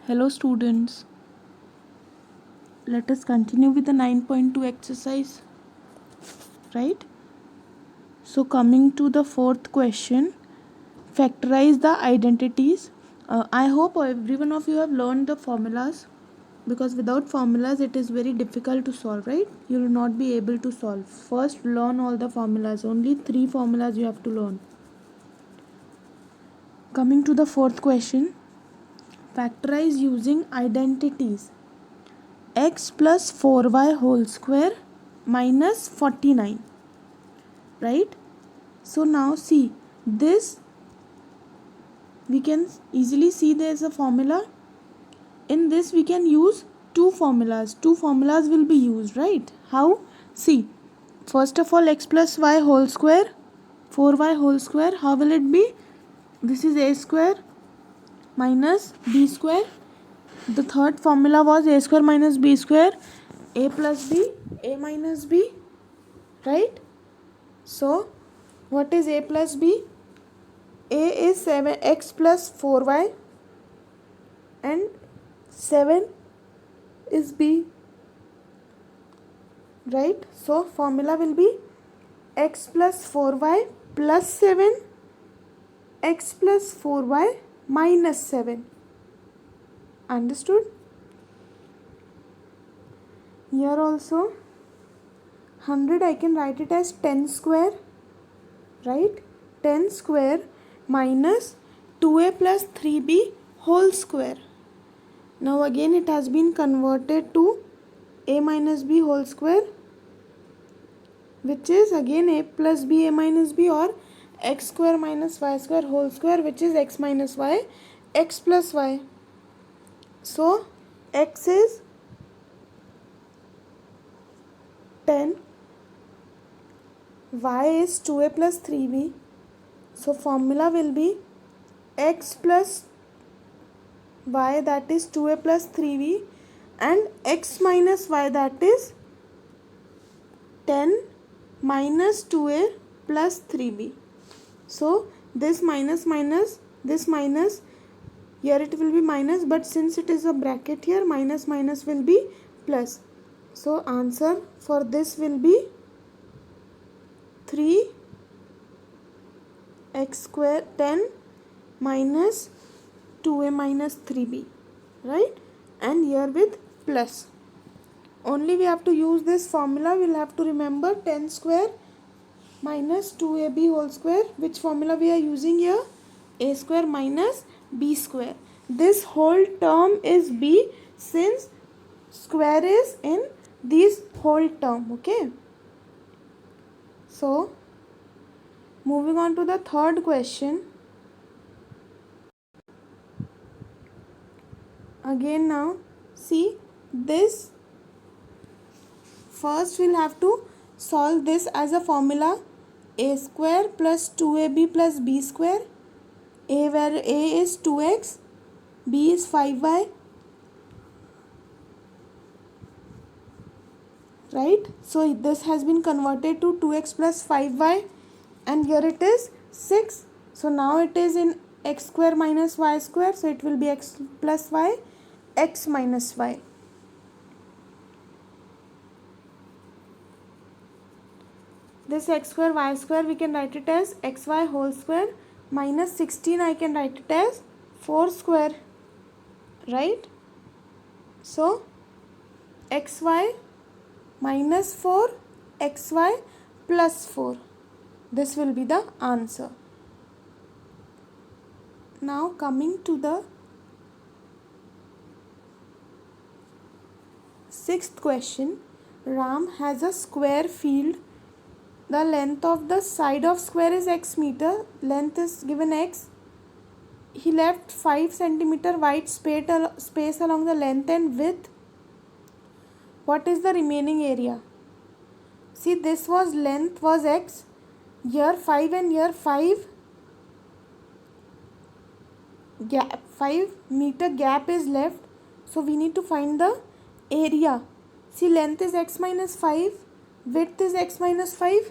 Hello students, let us continue with the 9.2 exercise, right? So coming to the fourth question, factorize the identities. I hope every one of you have learned the formulas, because without formulas it is very difficult to solve, right? You will not be able to solve. First learn all the formulas, only 3 formulas you have to learn. Coming to the fourth question, factorize using identities. X plus 4y whole square minus 49, right? So now see, this we can easily see there is a formula. In this we can use two formulas will be used, right? How? See, first of all, x plus y whole square, 4y whole square, how will it be? This is a square minus b square. The third formula was a square minus b square, a plus b, a minus b, right? So what is a plus b? A is 7x plus 4y and 7 is b, right? So formula will be x plus 4y plus 7, x plus 4y minus 7. Understood? Here also 100 I can write it as 10 square, right? 10 square minus 2a plus 3b whole square. Now again it has been converted to a minus b whole square, which is again a plus b, a minus b, or x square minus y square whole square, which is x minus y, x plus y. So x is 10, y is 2a plus 3b. So formula will be x plus y, that is 2a plus 3b, and x minus y, that is 10 minus 2a plus 3b. So this minus, this minus, here it will be minus, but since it is a bracket here, minus will be plus. So answer for this will be 3x square 10 minus 2a minus 3b, right? And here with plus. Only we have to use this formula. We'll have to remember 10 square minus 2ab whole square. Which formula we are using here? A square minus b square. This whole term is b, since square is in this whole term, okay? So moving on to the third question. Again now see this. First we'll have to solve this as a formula. A square plus 2ab plus b square. A, where a is 2x, b is 5y, right? So this has been converted to 2x plus 5y, and here it is 6. So now it is in x square minus y square, so it will be x plus y, x minus y. This x square y square we can write it as xy whole square minus 16, I can write it as 4 square, right? So xy minus 4, xy plus 4. This will be the answer. Now coming to the sixth question. Ram has a square field. The length of the side of square is x meter. Length is given x. He left 5 centimeter white space along the length and width. What is the remaining area? See, this was length was x. Here 5 and here 5 gap, 5 meter gap is left. So we need to find the area. See, length is x minus 5, width is x minus 5,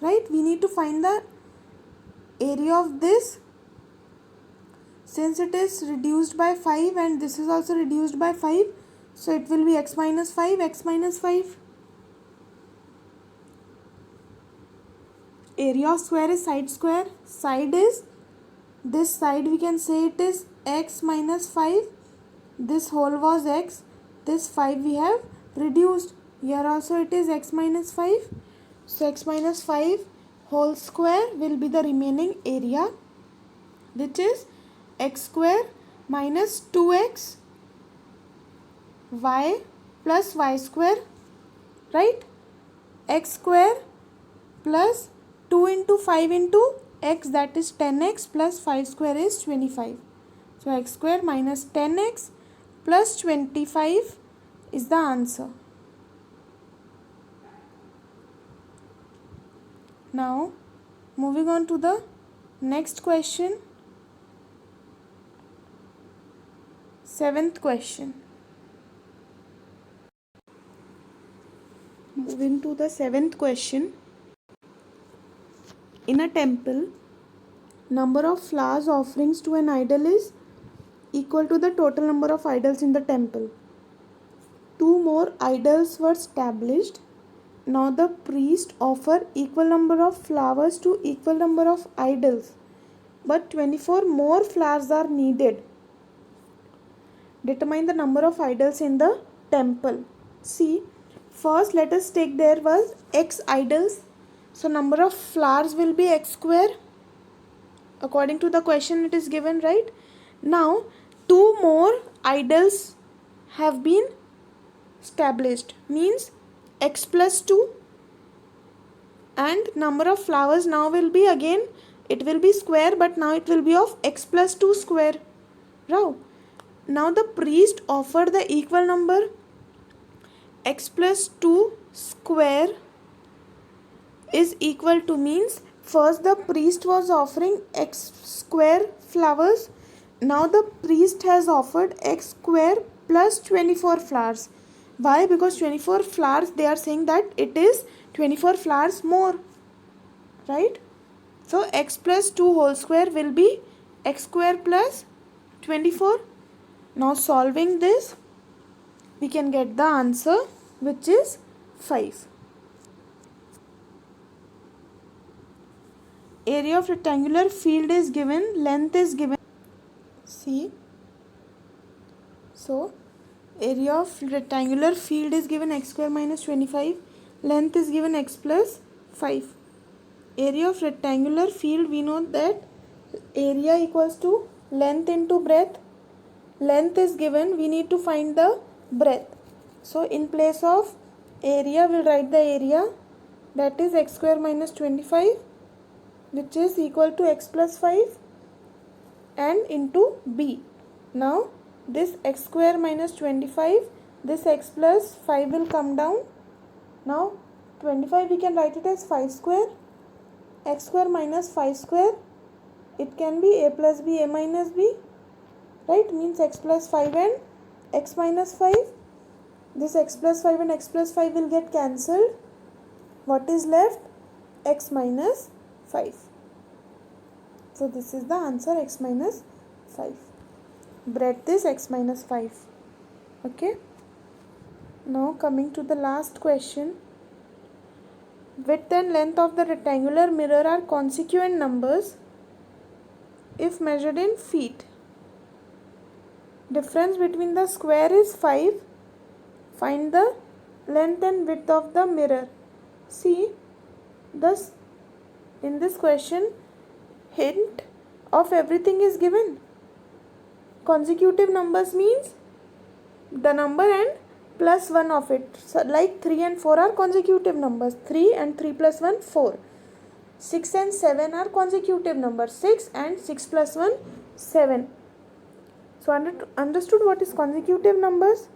right? We need to find the area of this Since it is reduced by 5 and this is also reduced by 5, so it will be x minus 5, x minus 5. Area of square is side square. Side is, this side we can say it is x minus 5. This whole was x. This 5 we have reduced. Here also it is x minus 5. So x minus 5 whole square will be the remaining area, which is x square minus 2x y plus y square, right? X square plus 2 into 5 into x, that is 10x, plus 5 square is 25. So x square minus 10x plus 25 is the answer. Now moving on to the next question. 7th question. Moving to the 7th question. In a temple, number of flowers offerings to an idol is equal to the total number of idols in the temple. 2 more idols were established. Now the priest offer equal number of flowers to equal number of idols, but 24 more flowers are needed. Determine the number of idols in the temple. See, first let us take there was x idols. So number of flowers will be x square. According to the question it is given, right? Now 2 more idols have been established, means x plus 2, and number of flowers now will be again, it will be square, but now it will be of x plus 2 square. Now the priest offered the equal number x plus 2 square is equal to, means first the priest was offering x square flowers. Now the priest has offered x square plus 24 flowers. Why? Because 24 flowers, they are saying that it is 24 flowers more, right? So x plus 2 whole square will be x square plus 24. Now solving this, we can get the answer, which is 5. Area of rectangular field is given, length is given. See, so area of rectangular field is given x square minus 25, length is given x plus 5. Area of rectangular field, we know that area equals to length into breadth. Length is given, we need to find the breadth. So in place of area, we'll write the area, that is x square minus 25, which is equal to x plus 5, and into b. Now this x square minus 25, this x plus 5 will come down. Now 25 we can write it as 5 square. X square minus 5 square, it can be a plus b, a minus b, right? Means x plus 5 and x minus 5. This x plus 5 and x plus 5 will get cancelled. What is left? X minus 5. So this is the answer, x minus 5. Breadth is x minus 5. Okay. Now coming to the last question. Width and length of the rectangular mirror are consequent numbers if measured in feet. Difference between the square is 5. Find the length and width of the mirror. See, thus in this question, hint of everything is given. Consecutive numbers means the number and plus 1 of it. So like 3 and 4 are consecutive numbers. 3 and 3 plus 1, 4. 6 and 7 are consecutive numbers. 6 and 6 plus 1, 7. So understood what is consecutive numbers?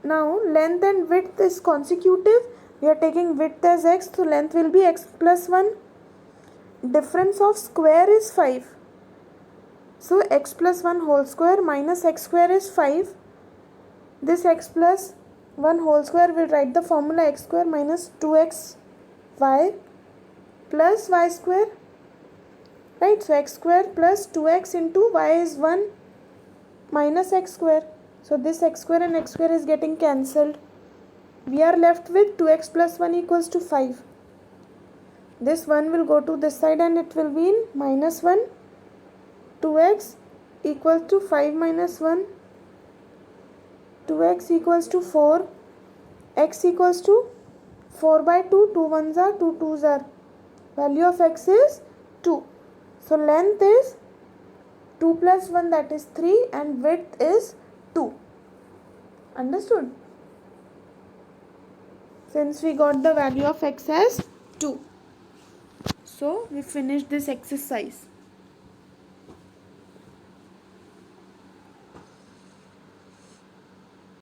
Now length and width is consecutive. We are taking width as x, so length will be x plus 1. Difference of square is 5. So x plus 1 whole square minus x square is 5. This x plus 1 whole square, will write the formula x square minus 2x y plus y square, right? So x square plus 2x into y is 1 minus x square. So this x square and x square is getting cancelled. We are left with 2x plus 1 equals to 5. This 1 will go to this side and it will be in minus 1. 2x equals to 5 minus 1. 2x equals to 4. X equals to 4 by 2. 2 ones are 2 twos are. Value of x is 2. So length is 2 plus 1, that is 3, and width is 2. Understood? Since we got the value of x as 2. So we finished this exercise.